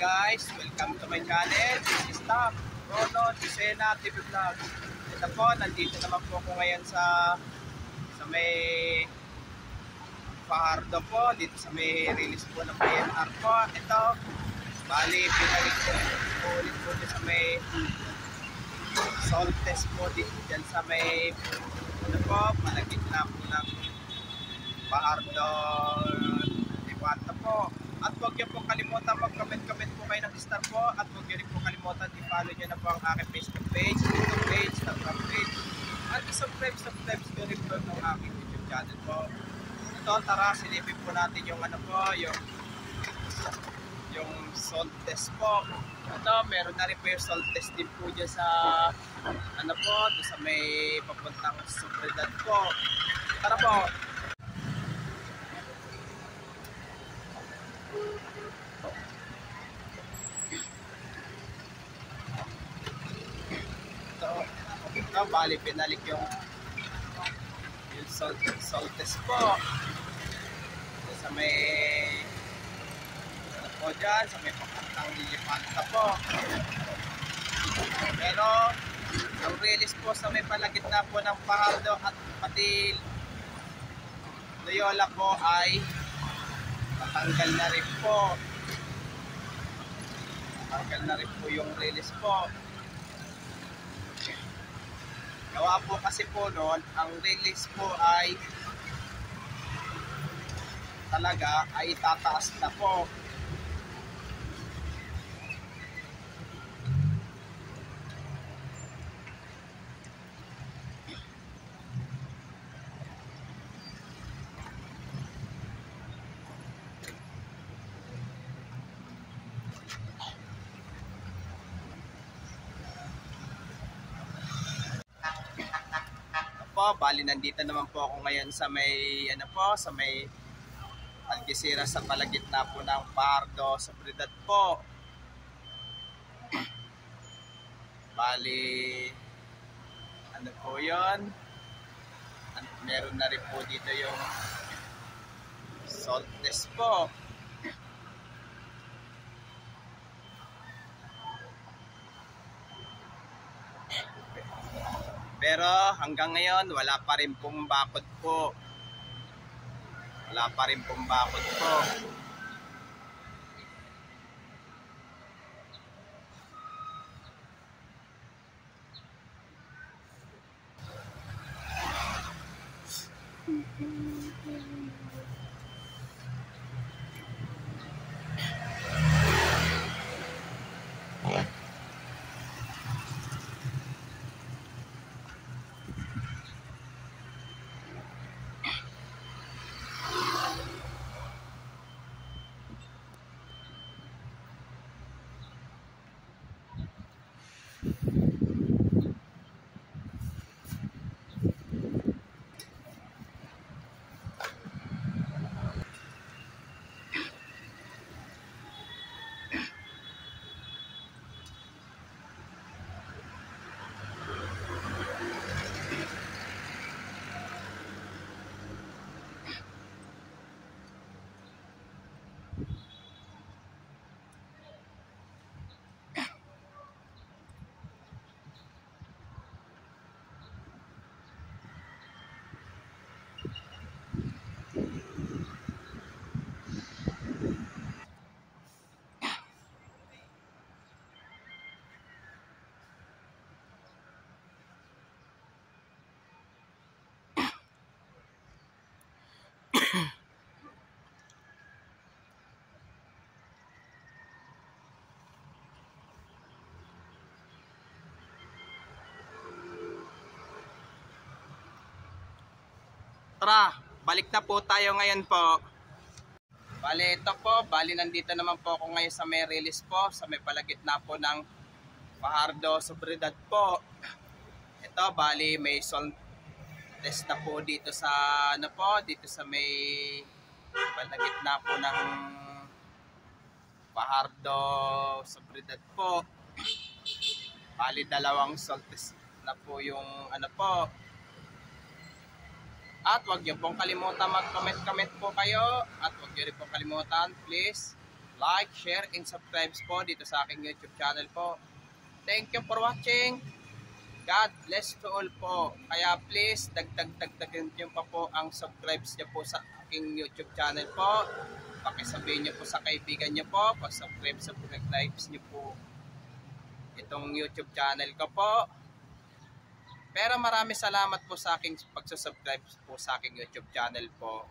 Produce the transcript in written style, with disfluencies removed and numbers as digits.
guys, welcome to my channel. This is Tom Rono Lucena TV Vlog. Ito po, nandito naman po ako ngayon sa may Fajardo po, dito sa may release po ng PNR po. Ito, bali, pinalik ko ulit po sa may soul test po dito dyan sa may ano po, malagit na po ng Fajardo Diwata po. At huwag niyo po kalimutan mag-comment-comment po kayo ng star po. At huwag niyo rin po kalimutan i-follow niyo na po ang aking Facebook page, YouTube page, Instagram page. At i-subscribe niyo rin po ng aking YouTube channel po. Ito, tara, silipin po natin yung ano po, yung salt test po. Ito, meron na rin po yung salt test din po dyan sa ano po, sa may papuntang Soledad po. Tara po. Ito, bali pinalik yung salt test po. Ito sa may ano po dyan, sa may papuntang Lilipanta po. Pero ang release po sa may palagitna po ng Fajardo at pati Loyola po ay matanggal na rin po. Matanggal na rin po yung release po. Gawa po kasi po noon, ang release po ay talaga ay tataas na po. Bali, nandito naman po ako ngayon sa may ano po, sa may Algeciras sa palagitna po ng Fajardo sa Soledad po. Bali, ano po yun? Meron na rin po dito yung salt test po. Pero hanggang ngayon, wala pa rin pong bakod po. Wala pa rin pong bakod po. Tara, balik na po tayo ngayon po. Bali, ito po. Bali, nandito naman po ako ngayon sa may release po. Sa may palagitna po ng Fajardo Soledad po. Ito, bali, may salt test na po dito sa, ano po, dito sa may palagitna po ng Fajardo Soledad po. Bali, dalawang salt test na po yung, ano po. At huwag niyo pong kalimutan mag-comment po kayo. At huwag niyo rin pong kalimutan, please, like, share, and subscribe po dito sa aking YouTube channel po. Thank you for watching. God bless to all po. Kaya please, dagdagan nyo pa po ang subscribes nyo po sa aking YouTube channel po. Pakisabihin nyo po sa kaibigan nyo po. Pasubscribe sa lives nyo po itong YouTube channel ko po. Pero maraming salamat po sa aking pagsusubscribe po sa aking YouTube channel po.